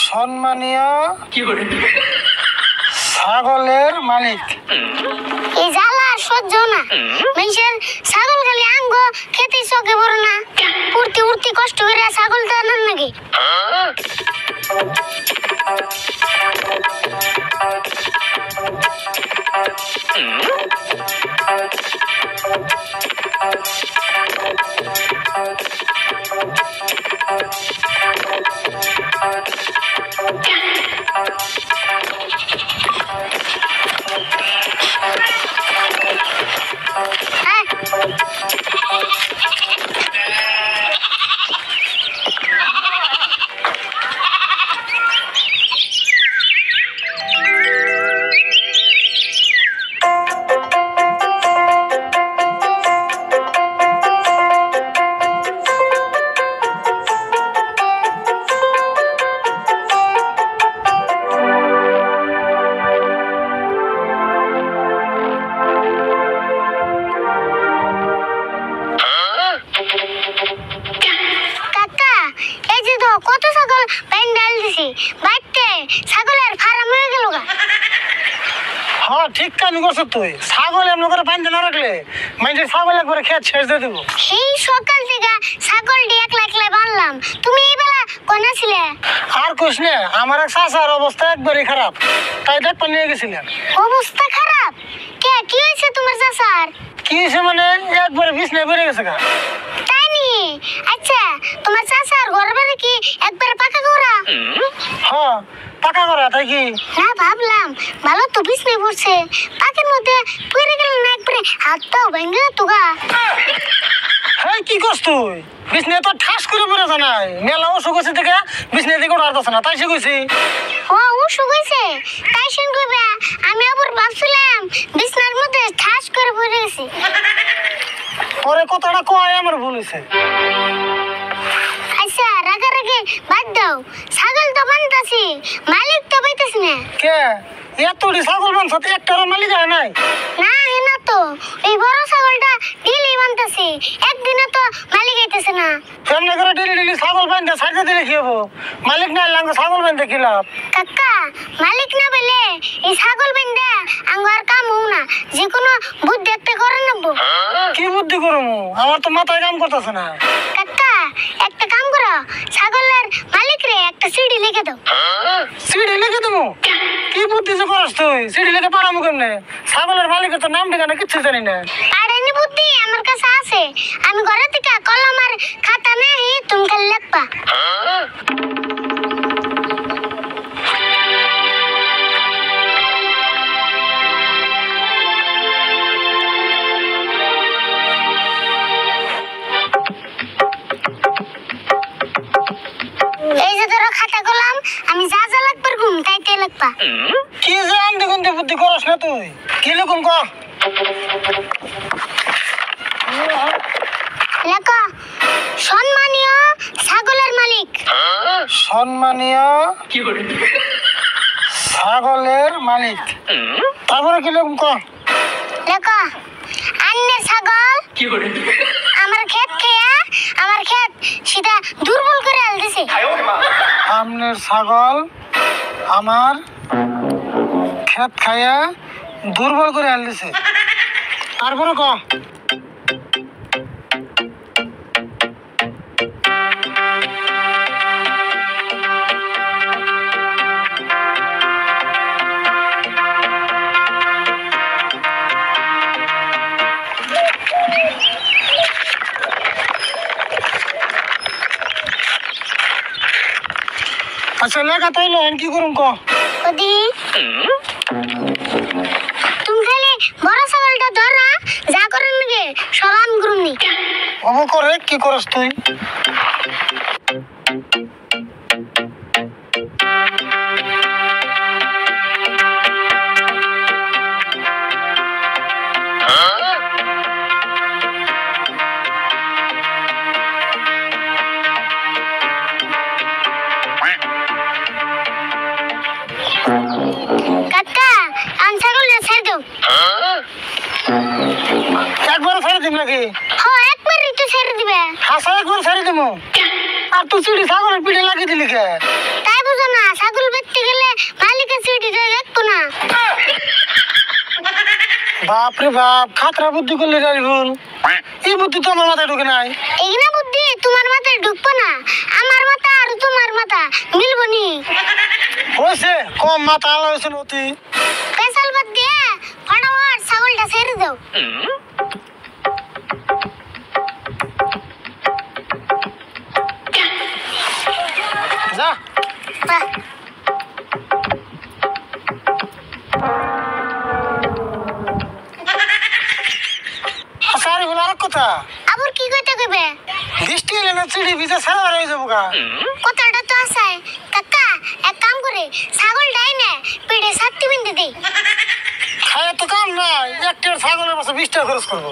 সম্মানীয় ছাগলের মালিক। এই জ্বালা সহ্য না। মানুষের ছাগল খালি আঙ্গ খেতে চোখে পড়ে না, উড়তে উড়তে কষ্ট করে ছাগল তো আনার নাকি। কত ছাগল প্যান্ডাল দিছি, বাইতে ছাগলের ফার্ম হয়ে গেল গা। হ্যাঁ ঠিক কামি করছো তুই। ছাগল এমন করে বান্ধে না রাখলে মানুষের ছাগল একবারে খেয়ে শেষ দিয়ে দেবো। সেই সকাল থেকে ছাগলটি একলা একলা বানলাম, তুমি এই বেলা কোনা ছিলে? আর কোশ না, আমার এক চাচার অবস্থা একবারই খারাপ, তাই ডাক্তার নিয়ে গেছিলেন। অবস্থা খারাপ? কে কি হয়েছে তোমার চাচার? কি হয়েছে মানে একবারে বিছনায় পড়ে গেছে গা। তাই নি? আচ্ছা তোমার চাচার ঘর বাড়ি কি একবারে পাকা করা? হ্যাঁ পাকা করা, তাই কি? না ভাবলাম ভালো তো বিছনায় পড়ছে, পাকের মধ্যে পড়ে গেল না একবারে হাতটাও ভেঙে তো গা। হ্যাঁ কি করছ তুই? বিছনায় তো ঠাস করে পড়ে জানাই, মেলা অসুখ হয়েছে থেকে বিছনায় দিকে উঠাতে না, তাই সে কইছি। ও অসুখ হয়েছে তাই শুন কইবা? আমি আবার ভাবছিলাম বিছনার মধ্যে ঠাস করে পড়ে গেছি। পরে কথাটা কয় আমার ভুল হয়েছে। আচ্ছা রাগারাগি বাদ দাও, ছাগল তো বানতাছি, মালিক তো পাইতেছি না। কে এতটি ছাগল বানছ, একটারও মালিক হয় নাই? না না তো, এই বড় ছাগলটা ডেলি বানতাছি, একদিনে তো মালিক আইতেছে না। এমনি করে ডেলি ডেলি ছাগল বান্ধে সাইডে দিলে কি হবো? মালিক না এলে ছাগল বান্ধে কি লাভ? কাকা মালিক না বলে এই ছাগল বান্ধে আঙ্গার কাম হও না, যে কোনো বুদ্ধি একটা করে নেবো। কি বুদ্ধি করবো? আমার তো মাথায় কাম করতেছে না। কাকা একটা কাম করো, ছাগলের মালিক রে একটা সিডি লিখে দাও। সিডি লিখে দেবো? কি বুদ্ধি যে করস তুই? সিডি লিখে পারামু কেমনে? ছাগলের মালিকের তো নাম ঠিকানা কিচ্ছু জানি না। পারেনি বুদ্ধি আমার কাছে আছে, আমি ঘরে থেকে কলম আর খাতা নেই, তুমি খালি লিখবা। এই যে ধরো খাতা কলম, আমি যা যা লাগবে ঘুম তাইতে লিখবা। কি যে আন্দি গুন্দি বুদ্ধি করস না তুই? কি লিখুন ক? লেখো সম্মানীয় ছাগলের মালিক। সম্মানীয় ছাগলের মালিক। তারপরে কি লিখুন ক? লেখো আন্নের ছাগল আমার ক্ষেত খেয়া আমার ক্ষেত সেটা দুর্বল করে আলতেছে। আমনের ছাগল আমার ক্ষেত খাইয়া দুর্বল করে আনলিছে। তারপরে ক? আচ্ছা লেখা তাইলে কি করুম ক? ওদি তুমি খালি বড় ছাগলটা ধরা যা করেন নাকি সব আমি করুমনি। অব করে কি করস তুই? কাকা আন ছাগলটা ছেড়ে দাও। একবার ছেড়ে দিম নাকি? হ্যাঁ একবারই তো ছেড়ে দিবে। হাসা একবার ছেড়ে দিমু। আর তুই চিড়ি ছাগলের পিঠে লাগিয়ে দিলি কে? তাই বুঝো না, ছাগল বেচতে গেলে মালিকের চিঠিটা দেখতো না। বাপরে বাপ, খাতরা বুদ্ধি করলে রাইফুল। এই বুদ্ধি তো আমার মাথায় ঢুকে নাই। এগুলা বুদ্ধি তোমার মাথায় ঢুকবো না, আমার মাথা আর তোমার মাথা মিলবো নি। হয়েছে, কম মাথা আলো হয়েছে নতি। পেশাল বাদ দিয়ে ফটাফট ছাগলটা ছেড়ে দাও। যা। বাহ, আচ্ছা আরিফুল, আরেক কথা। আবার কি কইতে কইবে? বৃষ্টি এলে না চিড়ি ভিজে ছাড়া হয়ে যাবো গা। কথাটা তো আছে কাকা, এক কাম করে ছাগলটাই না পেটে ছাত্তি বিন্দু দেই। খায় তো কাম নাই, একটা ছাগলের পাশে 20 টাকা খরচ করবো।